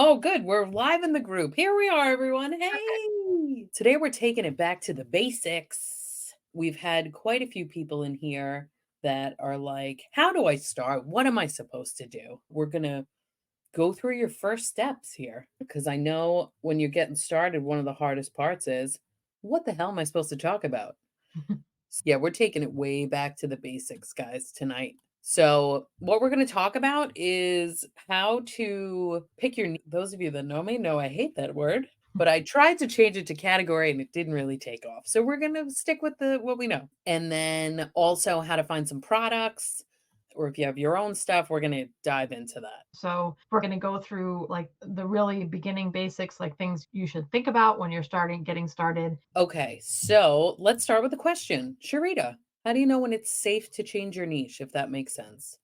Oh, good. We're live in the group. Here we are, everyone. Perfect. Hey. Today we're taking it back to the basics. We've had quite a few people in here that are like, how do I start? What am I supposed to do? We're going to go through your first steps here because I know when you're getting started, one of the hardest parts is what the hell am I supposed to talk about? Yeah, we're taking it way back to the basics, guys, tonight. So, what we're going to talk about is how to pick your those of you that know me know I hate that word, but I tried to change it to category and it didn't really take off. So, we're going to stick with the what we know. And then also how to find some products or if you have your own stuff, we're going to dive into that. So we're going to go through like the really beginning basics, like things you should think about when you're getting started. Okay, so let's start with a question. Sharita, how do you know when it's safe to change your niche, if that makes sense?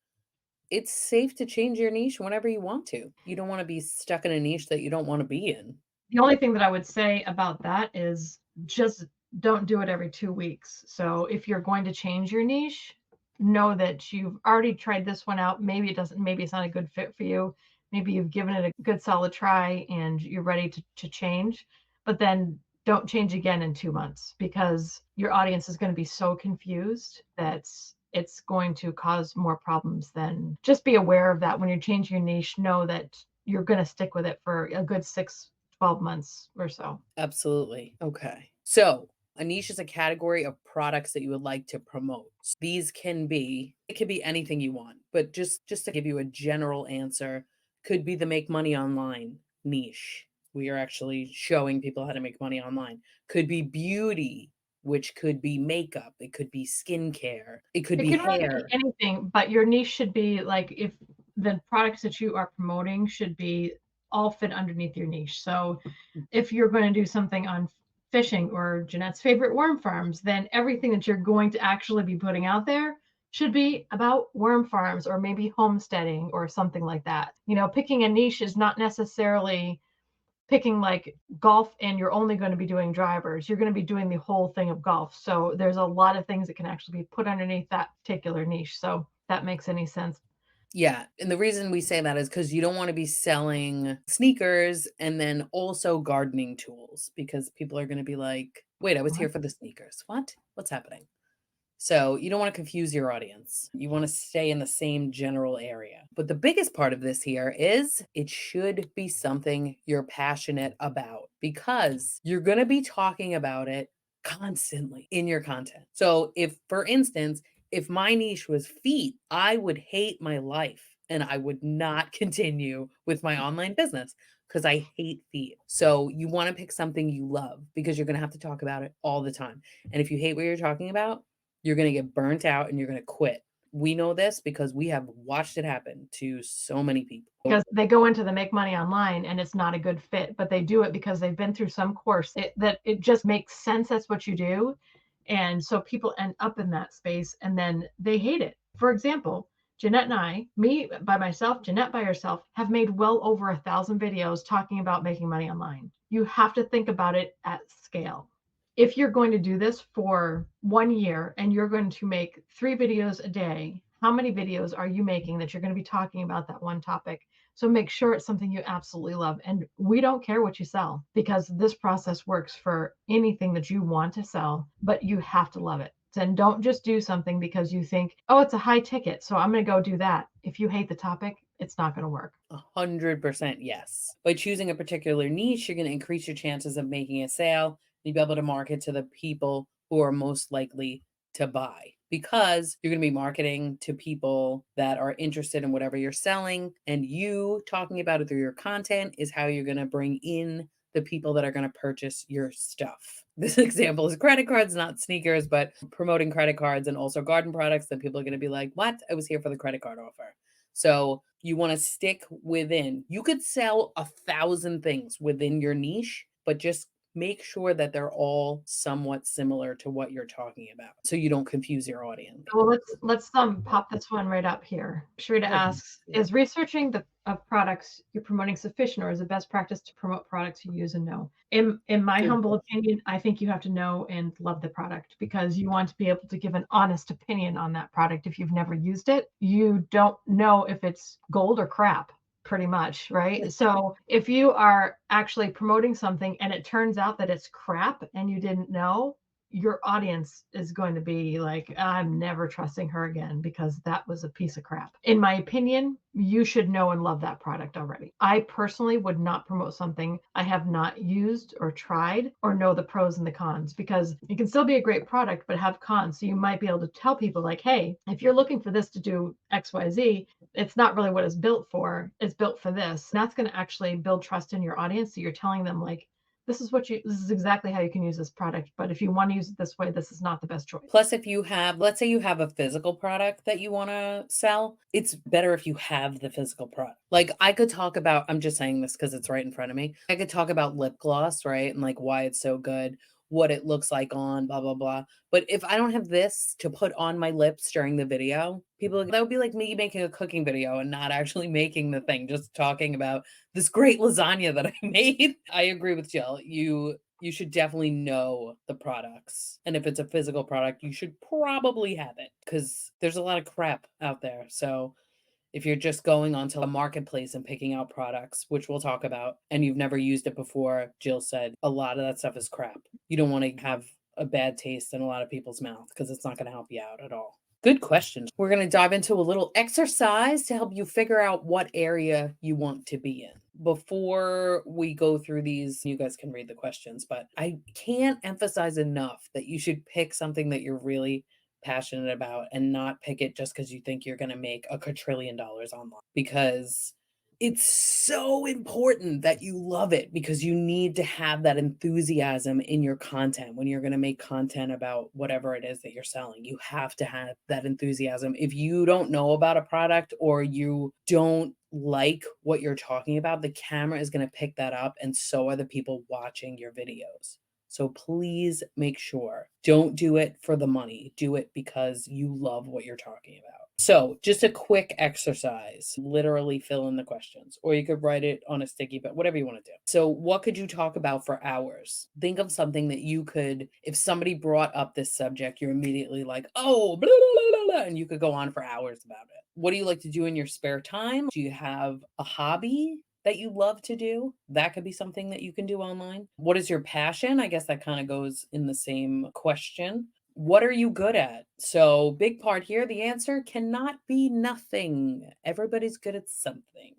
It's safe to change your niche whenever you want to. You don't wanna be stuck in a niche that you don't wanna be in. The only thing that I would say about that is just don't do it every 2 weeks. So if you're going to change your niche, know that you've already tried this one out. Maybe it's not a good fit for you. Maybe you've given it a good solid try and you're ready to change, but then don't change again in 2 months because your audience is going to be so confused that it's going to cause more problems. Than just be aware of that when you're changing your niche. Know that you're going to stick with it for a good 12 months or so. Absolutely. Okay. So, a niche is a category of products that you would like to promote. These can be it could be anything you want, but just to give you a general answer, could be the make money online niche. We are actually showing people how to make money online. Could be beauty, which could be makeup, it could be skincare, it could It be can really be hair. anything, but your niche should be like if the products that you are promoting should be all fit underneath your niche. So if you're going to do something on fishing or Jeanette's favorite worm farms, then everything that you're going to actually be putting out there should be about worm farms or maybe homesteading or something like that. Picking a niche is not necessarily picking like golf and you're only going to be doing drivers. You're going to be doing the whole thing of golf. So there's a lot of things that can actually be put underneath that particular niche. So that makes any sense. Yeah, and the reason we say that is because you don't wanna be selling sneakers and then also gardening tools because people are gonna be like, "Wait, I was here What? for the sneakers. What? What's happening?" So, you don't wanna confuse your audience. You wanna stay in the same general area. But the biggest part of this here is it should be something you're passionate about because you're gonna be talking about it constantly in your content. So, if, for instance, if my niche was feet, I would hate my life and I would not continue with my online business because I hate feet. So, you wanna pick something you love because you're gonna have to talk about it all the time. And if you hate what you're talking about, you're gonna get burnt out and you're gonna quit. We know this because we have watched it happen to so many people. Because they go into the make money online and it's not a good fit, but they do it because they've been through some course that it just makes sense. That's what you do. And so people end up in that space and then they hate it. For example, Jeanette and I, me by myself, Jeanette by herself, have made well over 1,000 videos talking about making money online. You have to think about it at scale. If you're going to do this for 1 year and you're going to make 3 videos a day, how many videos are you making that you're going to be talking about that one topic? So make sure it's something you absolutely love. And we don't care what you sell because this process works for anything that you want to sell, but you have to love it. And don't just do something because you think, oh, it's a high ticket, so I'm going to go do that. If you hate the topic, it's not going to work. 100% yes. By choosing a particular niche, you're gonna increase your chances of making a sale. You'll be able to market to the people who are most likely to buy because you're gonna be marketing to people that are interested in whatever you're selling, and you talking about it through your content is how you're gonna bring in the people that are gonna purchase your stuff. This example is credit cards, not sneakers, but promoting credit cards and also garden products that people are gonna be like, "What? I was here for the credit card offer." So you want to stick within. You could sell 1,000 things within your niche, but just make sure that they're all somewhat similar to what you're talking about so you don't confuse your audience. Well, let's pop this one right up here. Sharita Oh, asks, yeah. is researching the products you're promoting sufficient, or is it best practice to promote products you use and know? In my Good. humble opinion, I think you have to know and love the product because you want to be able to give an honest opinion on that product. If you've never used it, you don't know if it's gold or crap. pretty much, right? So if you are actually promoting something and it turns out that it's crap and you didn't know, your audience is going to be like, I'm never trusting her again because that was a piece of crap. In my opinion, you should know and love that product already. I personally would not promote something I have not used or tried or know the pros and the cons, because it can still be a great product but have cons. So you might be able to tell people like, hey, if you're looking for this to do XYZ, it's not really what it's built for. It's built for this. And that's going to actually build trust in your audience. So you're telling them like, this is exactly how you can use this product. But if you want to use it this way, this is not the best choice. Plus, if you have, let's say you have a physical product that you want to sell, it's better if you have the physical product. Like I could talk about, I'm just saying this because it's right in front of me. I could talk about lip gloss, right? And like why it's so good, what it looks like on, blah, blah, blah. But if I don't have this to put on my lips during the video, that would be like me making a cooking video and not actually making the thing, just talking about this great lasagna that I made. I agree with Jill. You should definitely know the products. And if it's a physical product, you should probably have it because there's a lot of crap out there. So if you're just going onto a marketplace and picking out products, which we'll talk about, and you've never used it before, Jill said a lot of that stuff is crap. You don't want to have a bad taste in a lot of people's mouth because it's not going to help you out at all. Good questions. We're going to dive into a little exercise to help you figure out what area you want to be in. Before we go through these, you guys can read the questions, but I can't emphasize enough that you should pick something that you're really passionate about and not pick it just because you think you're going to make a quadrillion dollars online, because it's so important that you love it, because you need to have that enthusiasm in your content. When you're going to make content about whatever it is that you're selling, you have to have that enthusiasm. If you don't know about a product or you don't like what you're talking about, the camera is going to pick that up, and so are the people watching your videos. So please make sure, don't do it for the money. Do it because you love what you're talking about. So just a quick exercise, literally fill in the questions, or you could write it on a sticky, but whatever you want to do. So what could you talk about for hours? Think of something that you could, if somebody brought up this subject, you're immediately like, oh, blah, blah, blah, blah, and you could go on for hours about it. What do you like to do in your spare time? Do you have a hobby that you love to do? That could be something that you can do online. What is your passion? I guess that kind of goes in the same question. What are you good at? So, big part here, the answer cannot be nothing. Everybody's good at something.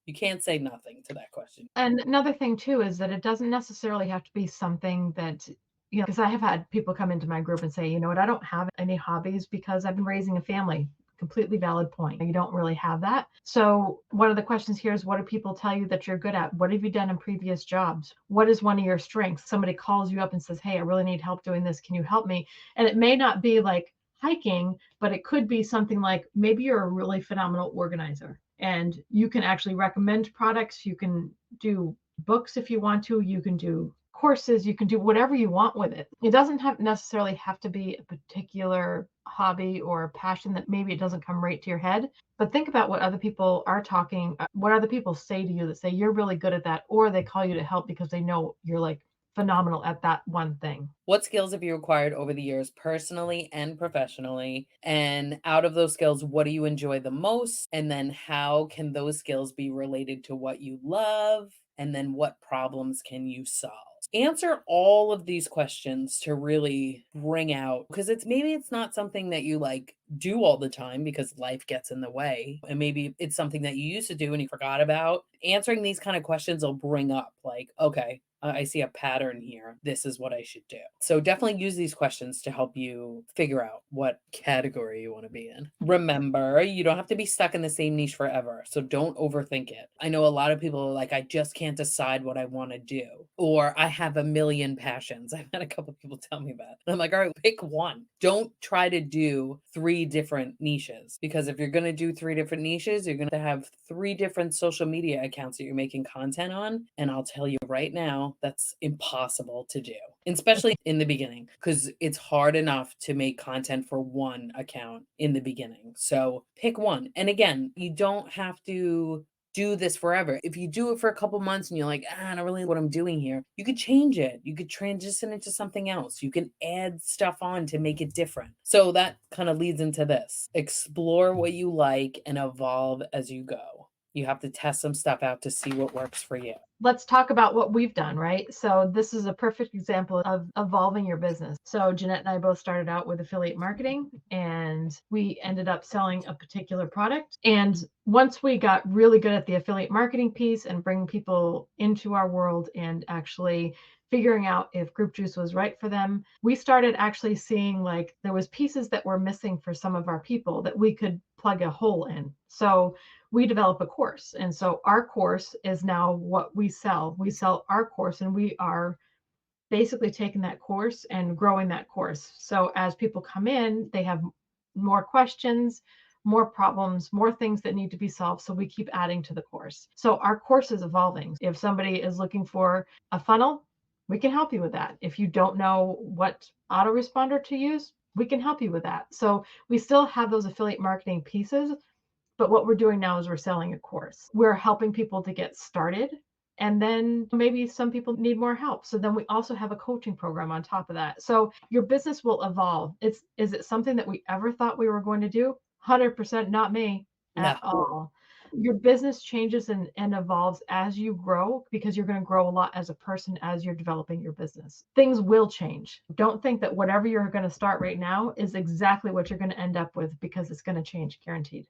You can't say nothing to that question. And another thing too is that it doesn't necessarily have to be something that, because I have had people come into my group and say, you know what, I don't have any hobbies because I've been raising a family. Completely valid point. You don't really have that. So one of the questions here is, what do people tell you that you're good at? What have you done in previous jobs? What is one of your strengths? Somebody calls you up and says, hey, I really need help doing this. Can you help me? And it may not be like hiking, but it could be something like, maybe you're a really phenomenal organizer and you can actually recommend products. You can do books if you want to. You can do courses. You can do whatever you want with it. It doesn't necessarily have to be a particular hobby or a passion that maybe it doesn't come right to your head. But think about what other people are talking, what other people say to you that say you're really good at that, or they call you to help because they know you're like phenomenal at that one thing. What skills have you acquired over the years, personally and professionally? And out of those skills, what do you enjoy the most? And then how can those skills be related to what you love? And then what problems can you solve? Answer all of these questions to really bring out, because it's not something that you like do all the time because life gets in the way. And maybe it's something that you used to do and you forgot about. Answering these kind of questions will bring up like, okay, I see a pattern here. This is what I should do. So definitely use these questions to help you figure out what category you want to be in. Remember, you don't have to be stuck in the same niche forever. So don't overthink it. I know a lot of people are like, I just can't decide what I want to do, or I have a million passions. I've had a couple of people tell me that. And I'm like, all right, pick one. Don't try to do 3 different niches, because if you're going to do 3 different niches, you're going to have 3 different social media accounts that you're making content on. And I'll tell you right now, that's impossible to do, especially in the beginning, because it's hard enough to make content for one account in the beginning. So pick one. And again, you don't have to do this forever. If you do it for a couple months and you're like, I don't really know what I'm doing here, you could change it. You could transition into something else. You can add stuff on to make it different. So that kind of leads into this. Explore what you like and evolve as you go. You have to test some stuff out to see what works for you. Let's talk about what we've done, right? So this is a perfect example of evolving your business. So Jeanette and I both started out with affiliate marketing, and we ended up selling a particular product. And once we got really good at the affiliate marketing piece and bringing people into our world and actually figuring out if group juice was right for them, we started actually seeing like there was pieces that were missing for some of our people that we could plug a hole in. So we develop a course. And so our course is now what we sell. We sell our course, and we are basically taking that course and growing that course. So as people come in, they have more questions, more problems, more things that need to be solved. So we keep adding to the course. So our course is evolving. If somebody is looking for a funnel, we can help you with that. If you don't know what autoresponder to use, we can help you with that. So we still have those affiliate marketing pieces, but what we're doing now is we're selling a course. We're helping people to get started. And then maybe some people need more help. So then we also have a coaching program on top of that. So your business will evolve. Is it something that we ever thought we were going to do? 100% not me No, at all. Your business changes and evolves as you grow, because you're going to grow a lot as a person as you're developing your business. Things will change. Don't think that whatever you're going to start right now is exactly what you're going to end up with, because it's going to change, guaranteed.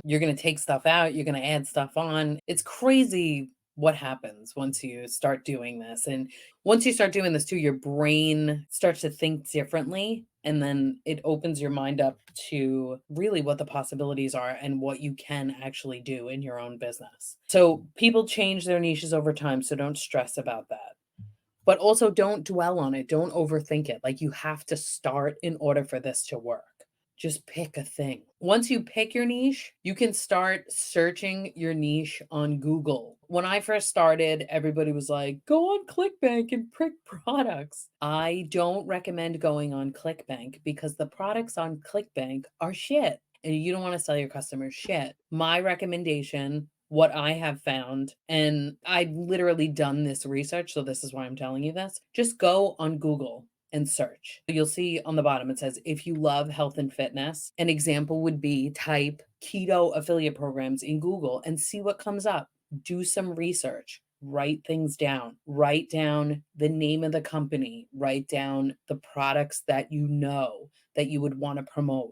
you're going to take stuff out, you're going to add stuff on. It's crazy what happens once you start doing this. And once you start doing this too, your brain starts to think differently. And then it opens your mind up to really what the possibilities are and what you can actually do in your own business. So people change their niches over time. So don't stress about that. But also don't dwell on it. Don't overthink it. Like you have to start in order for this to work. Just pick a thing. Once you pick your niche, you can start searching your niche on Google. When I first started, everybody was like, go on ClickBank and pick products. I don't recommend going on ClickBank because the products on ClickBank are shit and you don't want to sell your customers shit. My recommendation, what I have found, and I've literally done this research, so this is why I'm telling you this, just go on Google and search. You'll see on the bottom it says, if you love health and fitness, an example would be type keto affiliate programs in Google and see what comes up. Do some research, write things down, write down the name of the company, write down the products that you know that you would want to promote,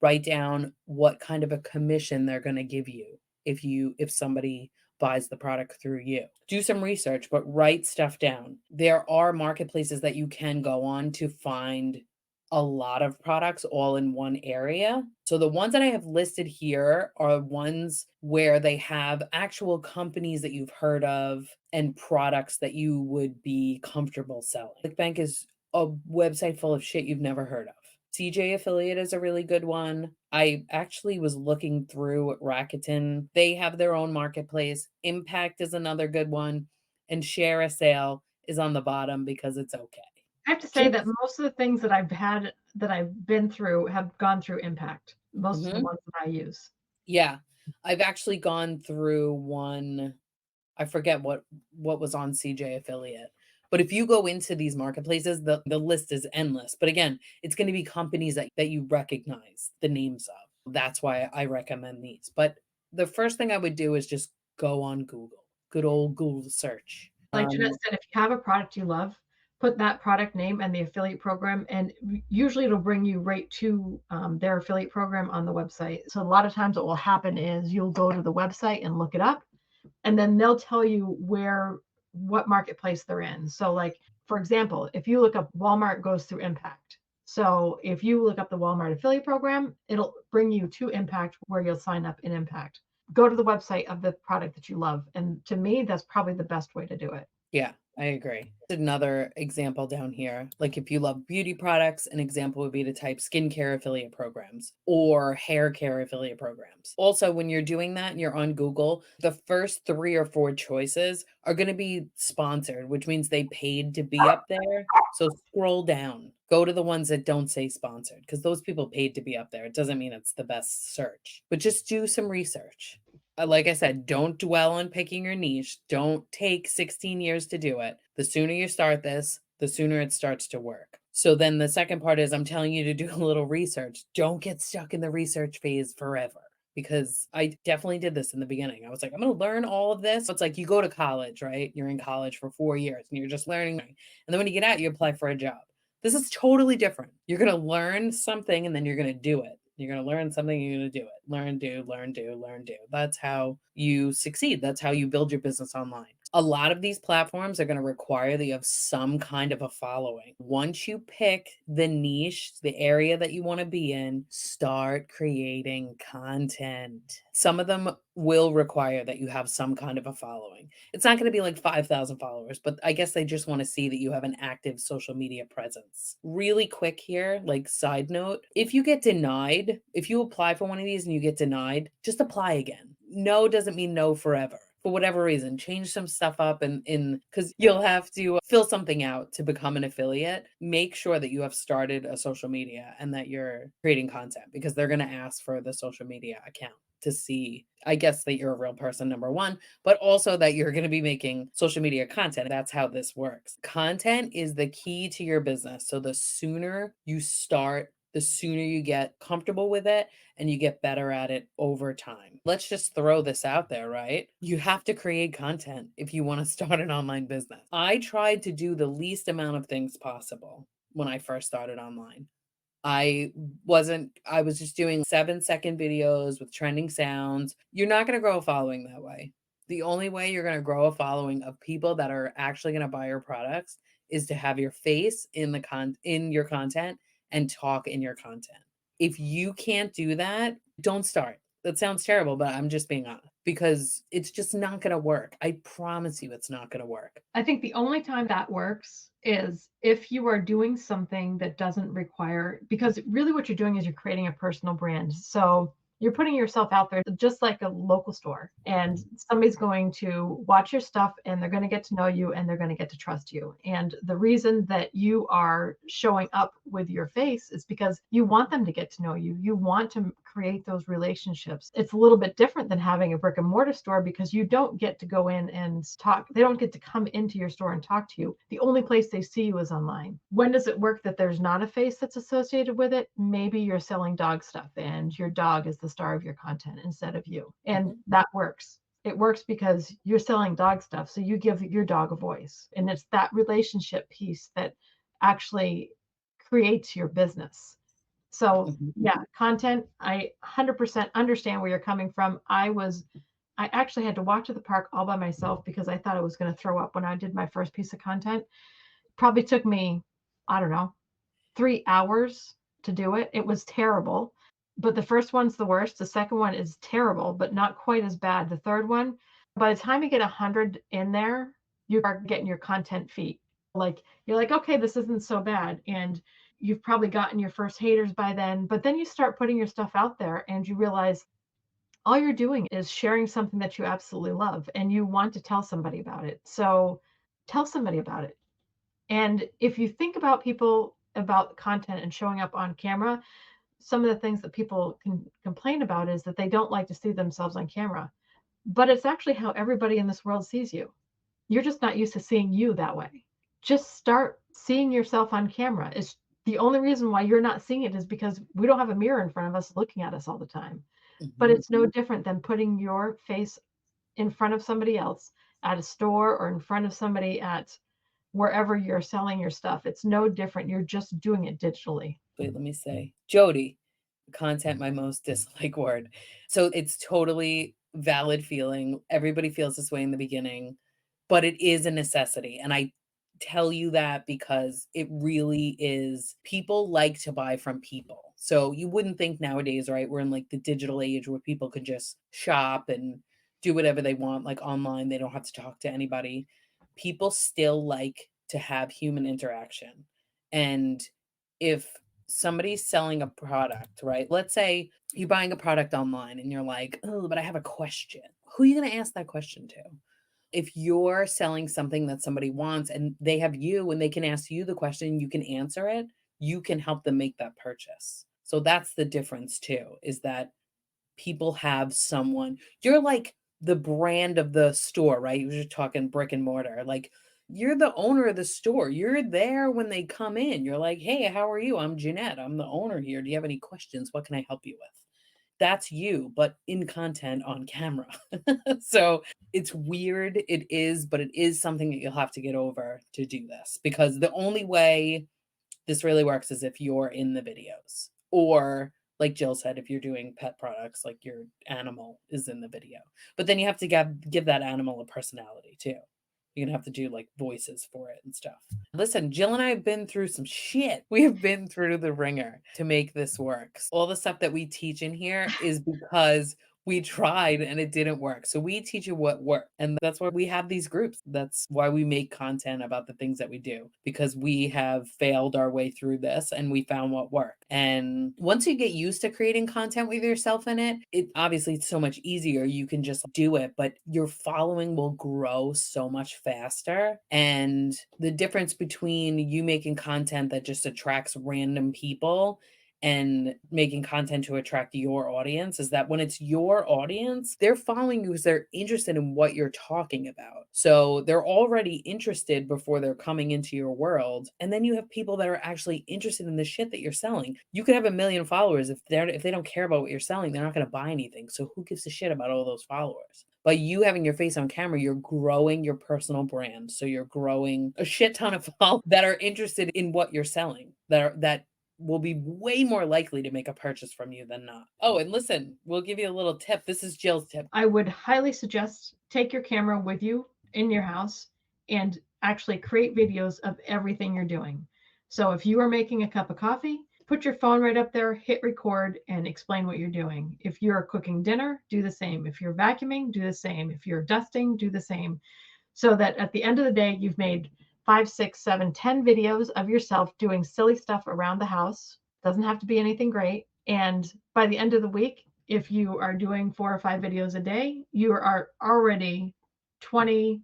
write down what kind of a commission they're going to give you if somebody buys the product through you. Do some research, but write stuff down. There are marketplaces that you can go on to find a lot of products all in one area. So the ones that I have listed here are ones where they have actual companies that you've heard of and products that you would be comfortable selling. ClickBank is a website full of shit you've never heard of. CJ Affiliate is a really good one. I actually was looking through Rakuten. They have their own marketplace. Impact is another good one. And Share a Sale is on the bottom because it's okay. I have to say Just that most of the things that I've been through have gone through Impact. Most of the mhm. ones that I use. Yeah. I've actually gone through one. I forget what was on CJ Affiliate. But if you go into these marketplaces, the list is endless. But again, it's going to be companies that you recognize the names of. That's why I recommend these. But the first thing I would do is just go on Google. Good old Google search. Like Jeanette said, if you have a product you love, put that product name and the affiliate program, and usually it'll bring you right to their affiliate program on the website. So a lot of times what will happen is you'll go to the website and look it up, and then they'll tell you what marketplace they're in. So like, for example, if you look up Walmart goes through Impact. So if you look up the Walmart affiliate program, it'll bring you to Impact where you'll sign up in Impact. Go to the website of the product that you love. And to me, that's probably the best way to do it. Yeah, I agree. Another example down here, like if you love beauty products, an example would be to type skincare affiliate programs or hair care affiliate programs. Also, when you're doing that and you're on Google, the first 3 or 4 choices are going to be sponsored, which means they paid to be up there. So scroll down, go to the ones that don't say sponsored because those people paid to be up there. It doesn't mean it's the best search, but just do some research. Like I said, don't dwell on picking your niche. Don't take 16 years to do it. The sooner you start this, the sooner it starts to work. So then the second part is I'm telling you to do a little research. Don't get stuck in the research phase forever. because I definitely did this in the beginning. I was like, I'm going to learn all of this. It's like you go to college, right? You're in college for 4 years and you're just learning. And then when you get out, you apply for a job. This is totally different. You're going to learn something and then you're going to do it. You're going to learn something, you're going to do it. Learn, do, learn, do, learn, do. That's how you succeed. That's how you build your business online. A lot of these platforms are going to require that you have some kind of a following. Once you pick the niche, the area that you want to be in, start creating content. Some of them will require that you have some kind of a following. It's not going to be like 5,000 followers, but I guess they just want to see that you have an active social media presence. Really quick here, like side note, if you get denied, if you apply for one of these and you get denied, just apply again. No doesn't mean no forever. For whatever reason, change some stuff up and in because you'll have to fill something out to become an affiliate. Make sure that you have started a social media and that you're creating content because they're going to ask for the social media account to see, I guess, that you're a real person, number one, but also that you're going to be making social media content. That's how this works. Content is the key to your business. So the sooner you start, the sooner you get comfortable with it and you get better at it over time. Let's just throw this out there, right? You have to create content if you want to start an online business. I tried to do the least amount of things possible when I first started online. I was just doing 7-second videos with trending sounds. You're not going to grow a following that way. The only way you're going to grow a following of people that are actually going to buy your products is to have your face in your content and talk in your content. If you can't do that, don't start. That sounds terrible, but I'm just being honest because it's just not going to work. I promise you it's not going to work. I think the only time that works is if you are doing something that doesn't require, because really what you're doing is you're creating a personal brand. So you're putting yourself out there just like a local store, and somebody's going to watch your stuff and they're going to get to know you and they're going to get to trust you. And the reason that you are showing up with your face is because you want them to get to know you. You want to create those relationships. It's a little bit different than having a brick and mortar store because you don't get to go in and talk. They don't get to come into your store and talk to you. The only place they see you is online. When does it work that there's not a face that's associated with it? Maybe you're selling dog stuff and your dog is the star of your content instead of you. And Mhm. that works. It works because you're selling dog stuff. So you give your dog a voice. And it's that relationship piece that actually creates your business. So Mhm. yeah, content, I 100% understand where you're coming from. I actually had to walk to the park all by myself because I thought I was going to throw up when I did my first piece of content. Probably took me, I don't know, 3 hours to do it. It was terrible. But the first one's the worst. The second one is terrible, but not quite as bad. The third one, by the time you get 100 in there, you are getting your content feet. Like, you're like, okay, this isn't so bad. And you've probably gotten your first haters by then. But then you start putting your stuff out there and you realize all you're doing is sharing something that you absolutely love and you want to tell somebody about it. So tell somebody about it. And if you think about people about content and showing up on camera, some of the things that people can complain about is that they don't like to see themselves on camera. But it's actually how everybody in this world sees you. You're just not used to seeing you that way. Just start seeing yourself on camera. Is the only reason why you're not seeing it is because we don't have a mirror in front of us looking at us all the time. But Mhm. it's no different than putting your face in front of somebody else at a store or in front of somebody at wherever you're selling your stuff. It's no different. You're just doing it digitally. Wait, let me say. Jody, content, my most dislike word. So it's totally valid feeling. Everybody feels this way in the beginning, but it is a necessity. And I tell you that because it really is. People like to buy from people. So you wouldn't think nowadays, right? We're in like the digital age where people can just shop and do whatever they want, like online. They don't have to talk to anybody. People still like to have human interaction. And if somebody's selling a product, right? Let's say you're buying a product online and you're like, oh, but I have a question. Who are you going to ask that question to? If you're selling something that somebody wants and they have you and they can ask you the question, you can answer it, you can help them make that purchase. So that's the difference too, is that people have someone. You're like the brand of the store, right? You're talking brick and mortar. Like you're the owner of the store. You're there when they come in. You're like, "Hey, how are you? I'm Jeanette. I'm the owner here. Do you have any questions? What can I help you with?" That's you, but in content on camera. So it's weird. It is, but it is something that you'll have to get over to do this because the only way this really works is if you're in the videos or like Jill said, if you're doing pet products, like your animal is in the video. But then you have to give that animal a personality too. You're gonna have to do like voices for it and stuff. Listen, Jill and I have been through some shit. We have been through the ringer to make this work. All the stuff that we teach in here is because we tried and it didn't work. So we teach you what worked. And that's why we have these groups. That's why we make content about the things that we do because we have failed our way through this and we found what worked. And once you get used to creating content with yourself in it, it obviously it's so much easier. You can just do it, but your following will grow so much faster. And the difference between you making content that just attracts random people and making content to attract your audience is that when it's your audience, they're following you because they're interested in what you're talking about. So they're already interested before they're coming into your world. And then you have people that are actually interested in the shit that you're selling. You could have 1 million followers. If they don't care about what you're selling, they're not going to buy anything. So who gives a shit about all those followers? By you having your face on camera, you're growing your personal brand. So you're growing a shit ton of followers that are interested in what you're selling, that will be way more likely to make a purchase from you than not. Oh, and listen, we'll give you a little tip. This is Jill's tip. I would highly suggest take your camera with you in your house and actually create videos of everything you're doing. So if you are making a cup of coffee, put your phone right up there, hit record, and explain what you're doing. If you're cooking dinner, do the same. If you're vacuuming, do the same. If you're dusting, do the same. So that at the end of the day, you've made 5, 6, 7, 10 videos of yourself doing silly stuff around the house. Doesn't have to be anything great. And by the end of the week, if you are doing 4 or 5 videos a day, you are already 20,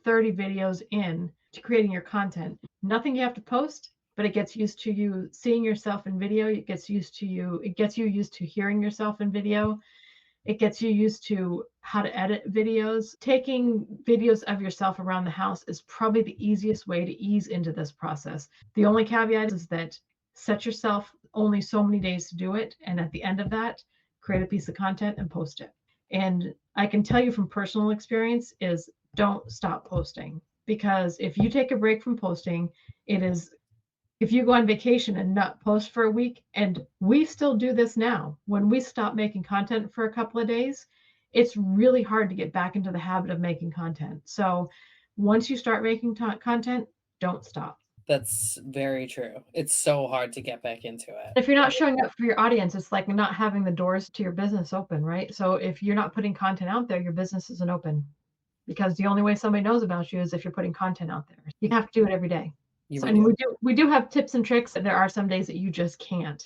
30 videos in to creating your content. Nothing you have to post, but it gets used to you seeing yourself in video. It gets you used to hearing yourself in video. It gets you used to how to edit videos. Taking videos of yourself around the house is probably the easiest way to ease into this process. The only caveat is that set yourself only so many days to do it. And at the end of that, create a piece of content and post it. And I can tell you from personal experience is don't stop posting, because if you take a break from posting, it is, if you go on vacation and not post for a week, and we still do this now, when we stop making content for a couple of days, it's really hard to get back into the habit of making content. So once you start making content, don't stop. That's very true. It's so hard to get back into it. If you're not showing up for your audience, it's like not having the doors to your business open, right? So if you're not putting content out there, your business isn't open, because the only way somebody knows about you is if you're putting content out there. You have to do it every day. You So, really and do. we do have tips and tricks. There are some days that you just can't.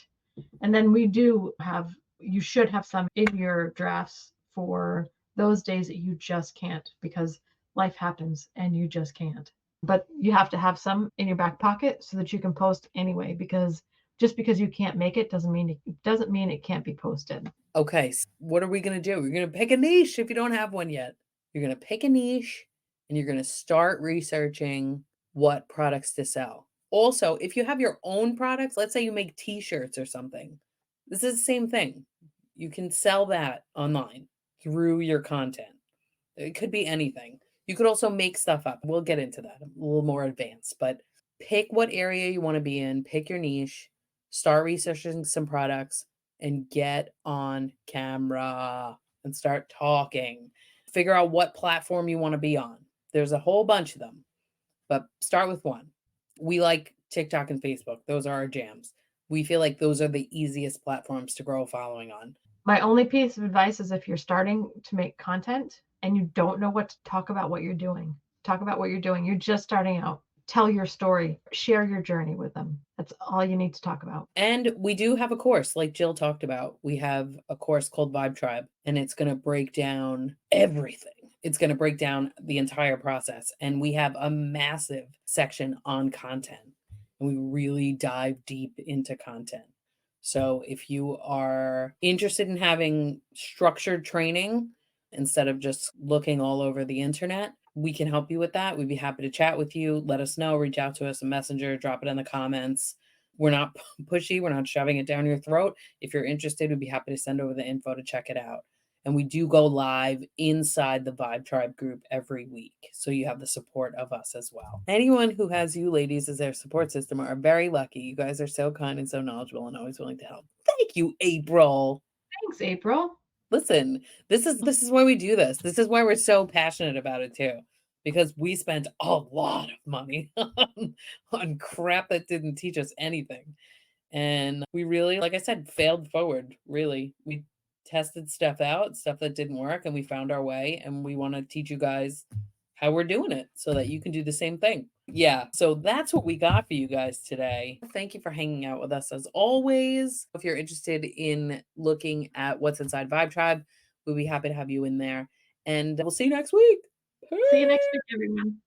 And then you should have some in your drafts for those days that you just can't, because life happens and you just can't. But you have to have some in your back pocket so that you can post anyway, because just because you can't make it doesn't mean it can't be posted. Okay, what are we going to do? We're going to pick a niche if you don't have one yet. You're going to pick a niche and you're going to start researching what products to sell. Also, if you have your own products, let's say you make t-shirts or something, this is the same thing. You can sell that online through your content. It could be anything. You could also make stuff up. We'll get into that a little more advanced, but pick what area you want to be in, pick your niche, start researching some products, and get on camera and start talking. Figure out what platform you want to be on. There's a whole bunch of them, but start with one. We like TikTok and Facebook. Those are our jams. We feel like those are the easiest platforms to grow a following on. My only piece of advice is if you're starting to make content and you don't know what to talk about what you're doing, talk about what you're doing. You're just starting out. Tell your story, share your journey with them. That's all you need to talk about. And we do have a course, like Jill talked about. We have a course called Vibe Tribe, and it's going to break down everything. It's going to break down the entire process. And we have a massive section on content, and we really dive deep into content. So if you are interested in having structured training instead of just looking all over the internet, we can help you with that. We'd be happy to chat with you. Let us know, reach out to us, a messenger, drop it in the comments. We're not pushy, we're not shoving it down your throat. If you're interested, we'd be happy to send over the info to check it out. And we do go live inside the Vibe Tribe group every week. So you have the support of us as well. Anyone who has you ladies as their support system are very lucky. You guys are so kind and so knowledgeable and always willing to help. Thank you, April. Thanks, April. Listen, this is why we do this. This is why we're so passionate about it too. Because we spent a lot of money on crap that didn't teach us anything. And we really, like I said, failed forward, really. We tested stuff out, stuff that didn't work, and we found our way. And we want to teach you guys how we're doing it so that you can do the same thing. Yeah, so that's what we got for you guys today. Thank you for hanging out with us as always. If you're interested in looking at what's inside Vibe Tribe, we'll be happy to have you in there. And we'll see you next week. See you next Peace. week, everyone.